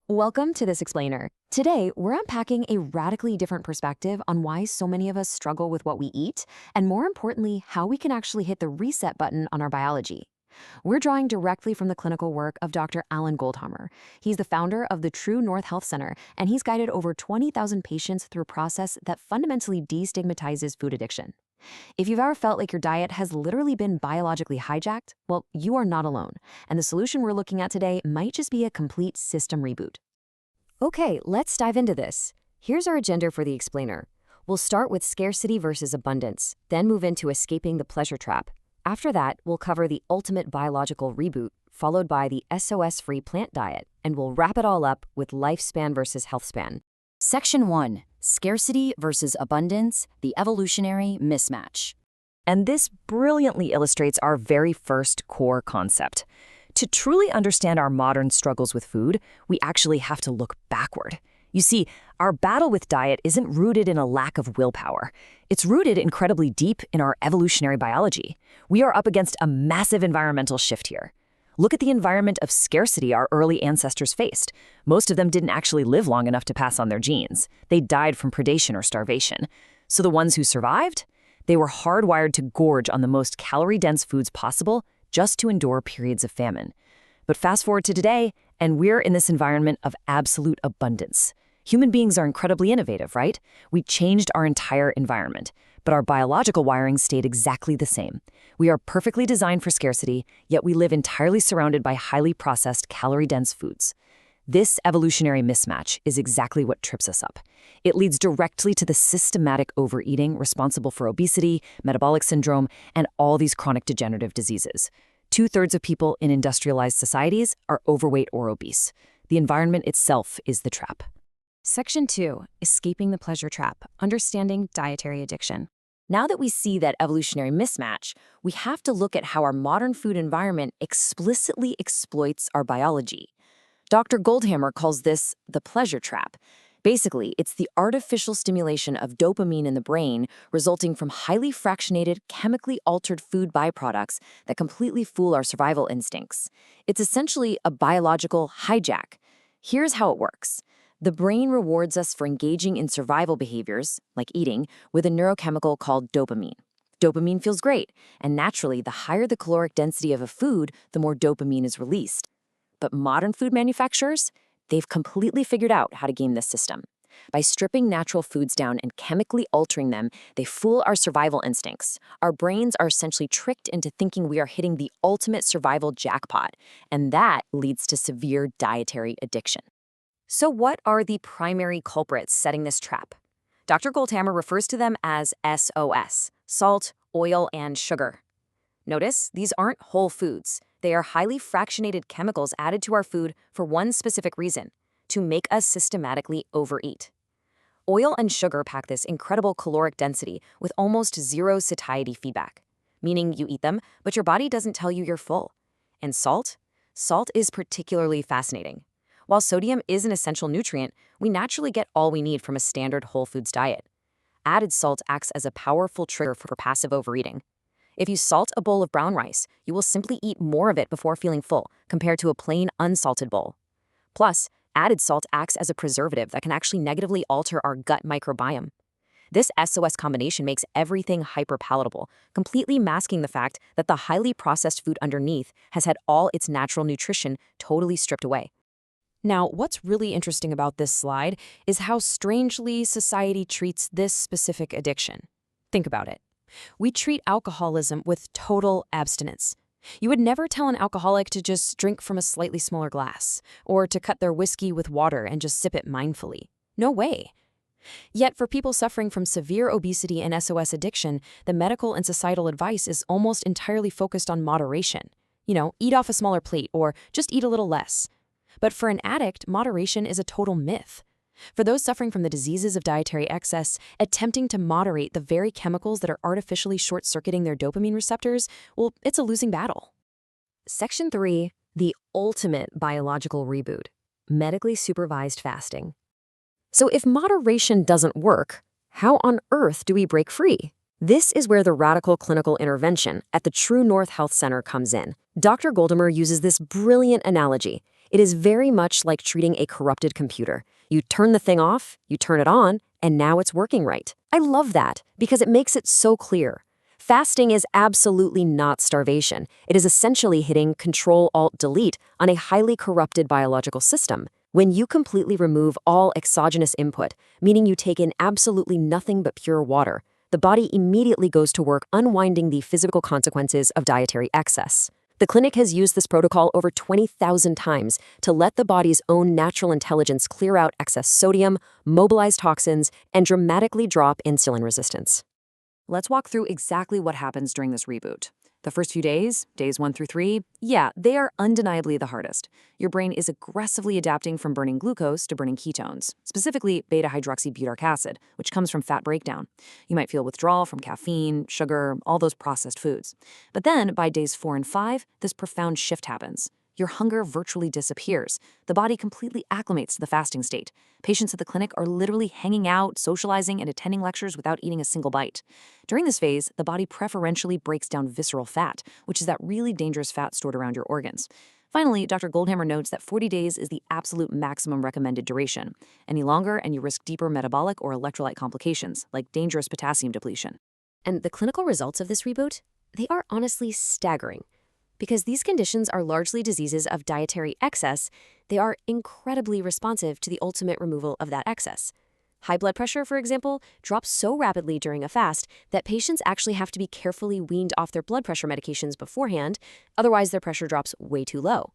Welcome to This Explainer. Today, we're unpacking a radically different perspective on why so many of us struggle with what we eat, and more importantly, how we can actually hit the reset button on our biology. We're drawing directly from the clinical work of Dr. Alan Goldhamer. He's the founder of the True North Health Center, and he's guided over 20,000 patients through a process that fundamentally destigmatizes food addiction. If you've ever felt like your diet has literally been biologically hijacked, well, you are not alone, and the solution we're looking at today might just be a complete system reboot. Okay, let's dive into this. Here's our agenda for the explainer. We'll start with scarcity versus abundance, then move into escaping the pleasure trap. After that, we'll cover the ultimate biological reboot, followed by the SOS-free plant diet, and we'll wrap it all up with lifespan versus healthspan. Section 1. Scarcity versus abundance, the evolutionary mismatch. And this brilliantly illustrates our very first core concept. To truly understand our modern struggles with food, we actually have to look backward. You see, our battle with diet isn't rooted in a lack of willpower. It's rooted incredibly deep in our evolutionary biology. We are up against a massive environmental shift here. Look at the environment of scarcity our early ancestors faced. Most of them didn't actually live long enough to pass on their genes. They died from predation or starvation. So the ones who survived? They were hardwired to gorge on the most calorie-dense foods possible just to endure periods of famine. But fast forward to today, and we're in this environment of absolute abundance. Human beings are incredibly innovative, right? We changed our entire environment, but our biological wiring stayed exactly the same. We are perfectly designed for scarcity, yet we live entirely surrounded by highly processed, calorie-dense foods. This evolutionary mismatch is exactly what trips us up. It leads directly to the systematic overeating responsible for obesity, metabolic syndrome, and all these chronic degenerative diseases. 2/3 of people in industrialized societies are overweight or obese. The environment itself is the trap. Section 2. Escaping the pleasure trap, understanding dietary addiction. Now that we see that evolutionary mismatch, we have to look at how our modern food environment explicitly exploits our biology. Dr. Goldhamer calls this the pleasure trap. Basically, it's the artificial stimulation of dopamine in the brain resulting from highly fractionated, chemically altered food byproducts that completely fool our survival instincts. It's essentially a biological hijack. Here's how it works. The brain rewards us for engaging in survival behaviors, like eating, with a neurochemical called dopamine. Dopamine feels great, and naturally, the higher the caloric density of a food, the more dopamine is released. But modern food manufacturers, they've completely figured out how to game this system. By stripping natural foods down and chemically altering them, they fool our survival instincts. Our brains are essentially tricked into thinking we are hitting the ultimate survival jackpot, and that leads to severe dietary addiction. So what are the primary culprits setting this trap? Dr. Goldhamer refers to them as SOS, salt, oil, and sugar. Notice, these aren't whole foods. They are highly fractionated chemicals added to our food for one specific reason: to make us systematically overeat. Oil and sugar pack this incredible caloric density with almost zero satiety feedback, meaning you eat them, but your body doesn't tell you you're full. And salt? Salt is particularly fascinating. While sodium is an essential nutrient, we naturally get all we need from a standard whole foods diet. Added salt acts as a powerful trigger for passive overeating. If you salt a bowl of brown rice, you will simply eat more of it before feeling full, compared to a plain unsalted bowl. Plus, added salt acts as a preservative that can actually negatively alter our gut microbiome. This SOS combination makes everything hyperpalatable, completely masking the fact that the highly processed food underneath has had all its natural nutrition totally stripped away. Now, what's really interesting about this slide is how strangely society treats this specific addiction. Think about it. We treat alcoholism with total abstinence. You would never tell an alcoholic to just drink from a slightly smaller glass, or to cut their whiskey with water and just sip it mindfully. No way. Yet for people suffering from severe obesity and SOS addiction, the medical and societal advice is almost entirely focused on moderation. Eat off a smaller plate or just eat a little less. But for an addict, moderation is a total myth. For those suffering from the diseases of dietary excess, attempting to moderate the very chemicals that are artificially short-circuiting their dopamine receptors, well, it's a losing battle. Section 3. The ultimate biological reboot. Medically supervised fasting. So if moderation doesn't work, how on earth do we break free? This is where the radical clinical intervention at the True North Health Center comes in. Dr. Goldhamer uses this brilliant analogy. It is very much like treating a corrupted computer. You turn the thing off, you turn it on, and now it's working right. I love that because it makes it so clear. Fasting is absolutely not starvation. It is essentially hitting Control-Alt-Delete on a highly corrupted biological system. When you completely remove all exogenous input, meaning you take in absolutely nothing but pure water, the body immediately goes to work unwinding the physical consequences of dietary excess. The clinic has used this protocol over 20,000 times to let the body's own natural intelligence clear out excess sodium, mobilize toxins, and dramatically drop insulin resistance. Let's walk through exactly what happens during this reboot. The first few days, days 1 through 3, yeah, they are undeniably the hardest. Your brain is aggressively adapting from burning glucose to burning ketones, specifically beta-hydroxybutyric acid, which comes from fat breakdown. You might feel withdrawal from caffeine, sugar, all those processed foods. But then, by days 4 and 5, this profound shift happens. Your hunger virtually disappears. The body completely acclimates to the fasting state. Patients at the clinic are literally hanging out, socializing, and attending lectures without eating a single bite. During this phase, the body preferentially breaks down visceral fat, which is that really dangerous fat stored around your organs. Finally, Dr. Goldhamer notes that 40 days is the absolute maximum recommended duration. Any longer, and you risk deeper metabolic or electrolyte complications, like dangerous potassium depletion. And the clinical results of this reboot? They are honestly staggering. Because these conditions are largely diseases of dietary excess, they are incredibly responsive to the ultimate removal of that excess. High blood pressure, for example, drops so rapidly during a fast that patients actually have to be carefully weaned off their blood pressure medications beforehand, otherwise their pressure drops way too low.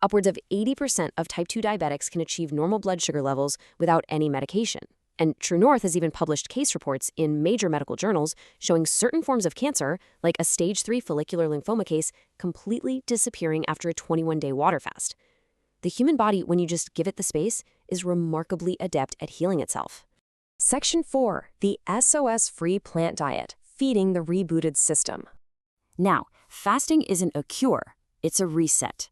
Upwards of 80% of type 2 diabetics can achieve normal blood sugar levels without any medication. And True North has even published case reports in major medical journals showing certain forms of cancer, like a stage 3 follicular lymphoma case, completely disappearing after a 21-day water fast. The human body, when you just give it the space, is remarkably adept at healing itself. Section 4. The SOS-free plant diet, feeding the rebooted system. Now, fasting isn't a cure, it's a reset.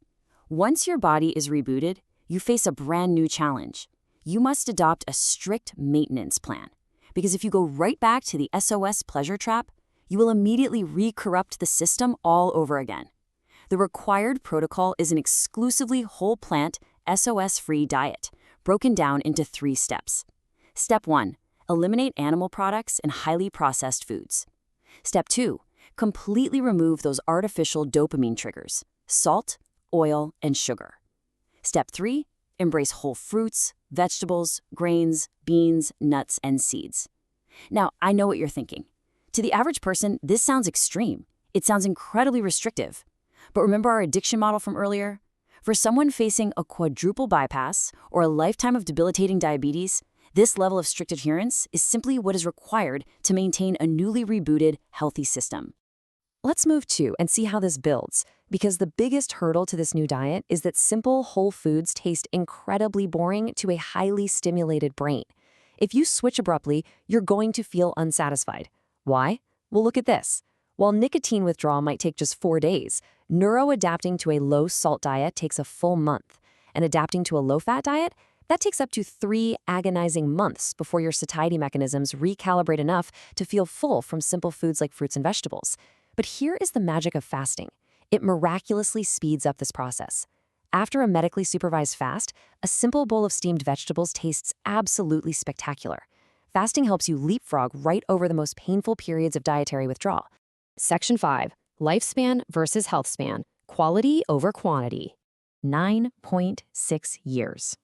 Once your body is rebooted, you face a brand new challenge. You must adopt a strict maintenance plan, because if you go right back to the SOS pleasure trap, you will immediately re-corrupt the system all over again. The required protocol is an exclusively whole plant, SOS-free diet, broken down into 3 steps. Step 1, eliminate animal products and highly processed foods. Step 2, completely remove those artificial dopamine triggers, salt, oil, and sugar. Step 3, embrace whole fruits, vegetables, grains, beans, nuts, and seeds. Now, I know what you're thinking. To the average person, this sounds extreme. It sounds incredibly restrictive. But remember our addiction model from earlier? For someone facing a quadruple bypass or a lifetime of debilitating diabetes, this level of strict adherence is simply what is required to maintain a newly rebooted, healthy system. Let's move to and see how this builds, because the biggest hurdle to this new diet is that simple whole foods taste incredibly boring to a highly stimulated brain. If you switch abruptly, you're going to feel unsatisfied. Why? Well, look at this. While nicotine withdrawal might take just 4 days, neuroadapting to a low-salt diet takes a full month, and adapting to a low-fat diet, that takes up to 3 agonizing months before your satiety mechanisms recalibrate enough to feel full from simple foods like fruits and vegetables. But here is the magic of fasting. It miraculously speeds up this process. After a medically supervised fast, a simple bowl of steamed vegetables tastes absolutely spectacular. Fasting helps you leapfrog right over the most painful periods of dietary withdrawal. Section 5. Lifespan versus health span. Quality over quantity. 9.6 years.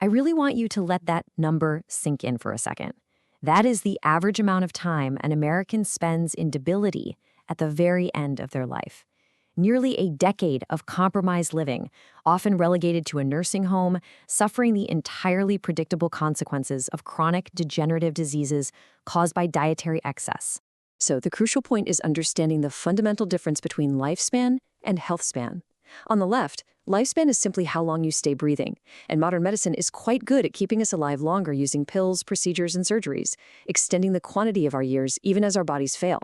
I really want you to let that number sink in for a second. That is the average amount of time an American spends in debility at the very end of their life. Nearly a decade of compromised living, often relegated to a nursing home, suffering the entirely predictable consequences of chronic degenerative diseases caused by dietary excess. So the crucial point is understanding the fundamental difference between lifespan and health span. On the left, lifespan is simply how long you stay breathing, and modern medicine is quite good at keeping us alive longer using pills, procedures, and surgeries, extending the quantity of our years even as our bodies fail.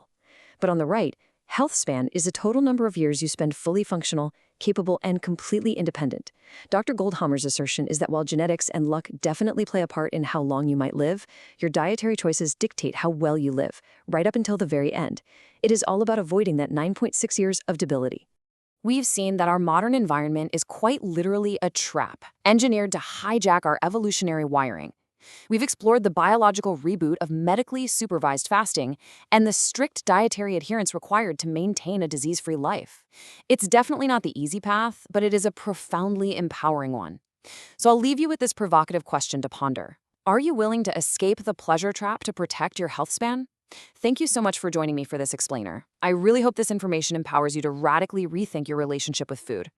But on the right, health span is the total number of years you spend fully functional, capable, and completely independent. Dr. Goldhamer's assertion is that while genetics and luck definitely play a part in how long you might live, your dietary choices dictate how well you live, right up until the very end. It is all about avoiding that 9.6 years of debility. We've seen that our modern environment is quite literally a trap, engineered to hijack our evolutionary wiring. We've explored the biological reboot of medically supervised fasting and the strict dietary adherence required to maintain a disease-free life. It's definitely not the easy path, but it is a profoundly empowering one. So I'll leave you with this provocative question to ponder. Are you willing to escape the pleasure trap to protect your health span? Thank you so much for joining me for this explainer. I really hope this information empowers you to radically rethink your relationship with food.